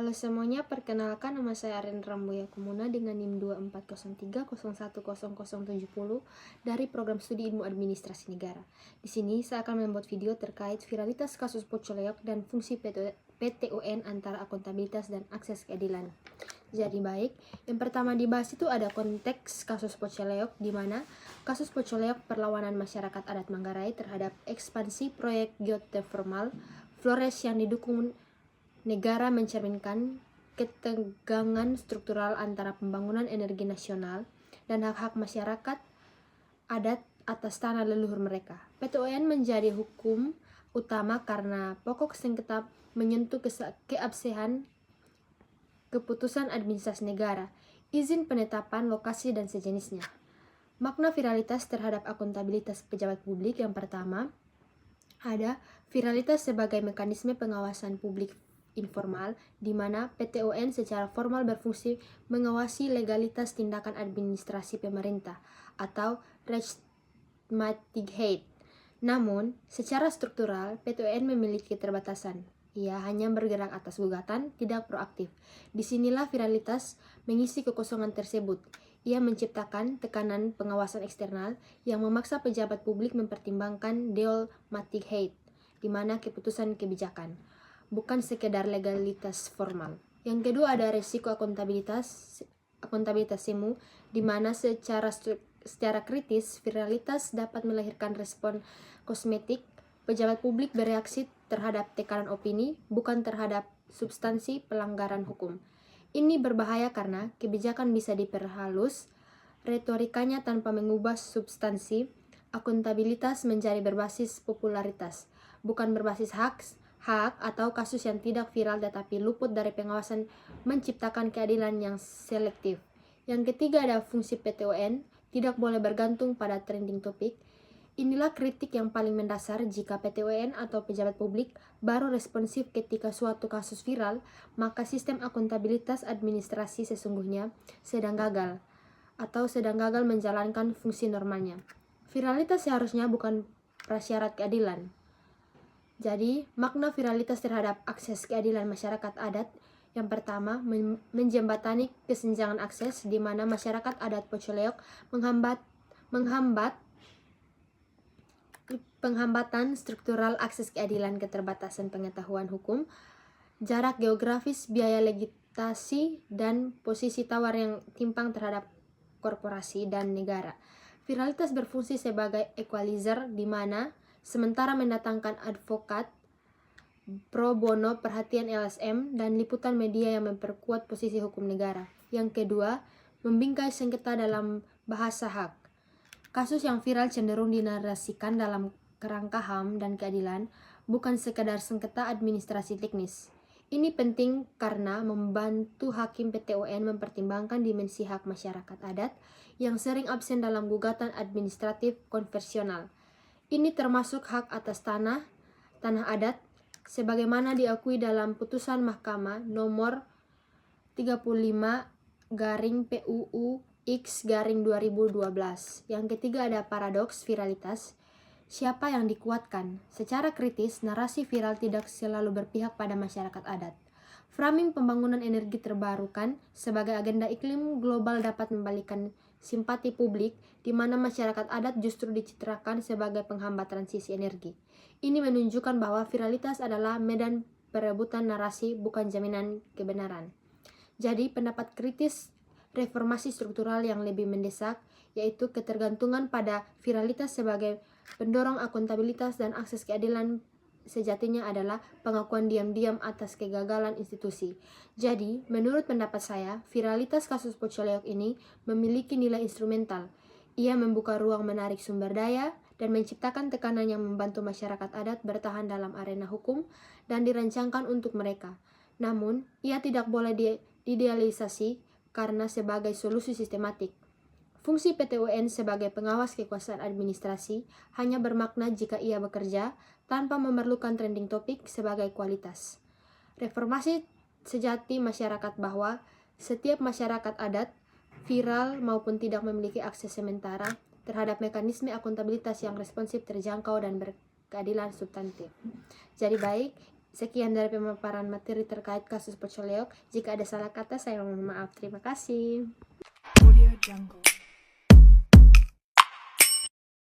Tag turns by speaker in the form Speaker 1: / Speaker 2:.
Speaker 1: Halo semuanya, perkenalkan nama saya Aren Ramboya Kumuna dengan NIM 240301100070 dari Program Studi Ilmu Administrasi Negara. Di sini saya akan membuat video terkait viralitas kasus Pocoleok dan fungsi PTUN antara akuntabilitas dan akses keadilan. Jadi baik, yang pertama dibahas itu ada konteks kasus Pocoleok, di mana kasus Pocoleok perlawanan masyarakat adat Manggarai terhadap ekspansi proyek geotermal Flores yang didukung negara mencerminkan ketegangan struktural antara pembangunan energi nasional dan hak-hak masyarakat adat atas tanah leluhur mereka. PTUN menjadi hukum utama karena pokok sengketa menyentuh keabsahan keputusan administrasi negara, izin penetapan lokasi dan sejenisnya. Makna viralitas terhadap akuntabilitas pejabat publik yang pertama ada viralitas sebagai mekanisme pengawasan publik informal, di mana PTUN secara formal berfungsi mengawasi legalitas tindakan administrasi pemerintah atau Rechtsmatigheid. Namun, secara struktural, PTUN memiliki keterbatasan. Ia hanya bergerak atas gugatan, tidak proaktif. Disinilah viralitas mengisi kekosongan tersebut. Ia menciptakan tekanan pengawasan eksternal yang memaksa pejabat publik mempertimbangkan Deolmatigheid, di mana keputusan kebijakan, bukan sekedar legalitas formal. Yang kedua ada resiko akuntabilitas semu, di mana secara kritis viralitas dapat melahirkan respon kosmetik. Pejabat publik bereaksi terhadap tekanan opini, bukan terhadap substansi pelanggaran hukum. Ini berbahaya karena kebijakan bisa diperhalus retorikanya tanpa mengubah substansi. Akuntabilitas menjadi berbasis popularitas, bukan berbasis hak atau kasus yang tidak viral tetapi luput dari pengawasan, menciptakan keadilan yang selektif. Yang ketiga ada fungsi PTUN, tidak boleh bergantung pada trending topik. Inilah kritik yang paling mendasar. Jika PTUN atau pejabat publik baru responsif ketika suatu kasus viral, maka sistem akuntabilitas administrasi sesungguhnya sedang gagal menjalankan fungsi normalnya. Viralitas seharusnya bukan prasyarat keadilan. Jadi, makna viralitas terhadap akses keadilan masyarakat adat yang pertama, menjembatani kesenjangan akses, di mana masyarakat adat Pocoleok penghambatan struktural akses keadilan, keterbatasan pengetahuan hukum, jarak geografis, biaya legitasi, dan posisi tawar yang timpang terhadap korporasi dan negara. Viralitas berfungsi sebagai equalizer, di mana sementara mendatangkan advokat pro bono, perhatian LSM, dan liputan media yang memperkuat posisi hukum negara. Yang kedua, membingkai sengketa dalam bahasa hak. Kasus yang viral cenderung dinarasikan dalam kerangka HAM dan keadilan, bukan sekadar sengketa administrasi teknis. Ini penting karena membantu hakim PTUN mempertimbangkan dimensi hak masyarakat adat yang sering absen dalam gugatan administratif konvensional. Ini termasuk hak atas tanah adat, sebagaimana diakui dalam putusan Mahkamah nomor 35/PUU-X/2012. Yang ketiga ada paradoks viralitas. Siapa yang dikuatkan? Secara kritis, narasi viral tidak selalu berpihak pada masyarakat adat. Framing pembangunan energi terbarukan sebagai agenda iklim global dapat membalikkan simpati publik, di mana masyarakat adat justru dicitrakan sebagai penghambat transisi energi. Ini menunjukkan bahwa viralitas adalah medan perebutan narasi, bukan jaminan kebenaran. Jadi, pendapat kritis reformasi struktural yang lebih mendesak, yaitu ketergantungan pada viralitas sebagai pendorong akuntabilitas dan akses keadilan sejatinya adalah pengakuan diam-diam atas kegagalan institusi. Jadi, menurut pendapat saya, viralitas kasus Pocoleok ini memiliki nilai instrumental. Ia membuka ruang menarik sumber daya dan menciptakan tekanan yang membantu masyarakat adat bertahan dalam arena hukum dan dirancangkan untuk mereka. Namun, ia tidak boleh diidealisasi karena sebagai solusi sistematik. Fungsi PTUN sebagai pengawas kekuasaan administrasi hanya bermakna jika ia bekerja tanpa memerlukan trending topik sebagai kualitas. Reformasi sejati masyarakat bahwa setiap masyarakat adat, viral maupun tidak, memiliki akses sementara terhadap mekanisme akuntabilitas yang responsif, terjangkau, dan berkeadilan substantif. Jadi baik, Sekian dari pemaparan materi terkait kasus Pocoleok. Jika ada salah kata, saya mohon maaf. Terima kasih.
Speaker 2: Audio Jungle.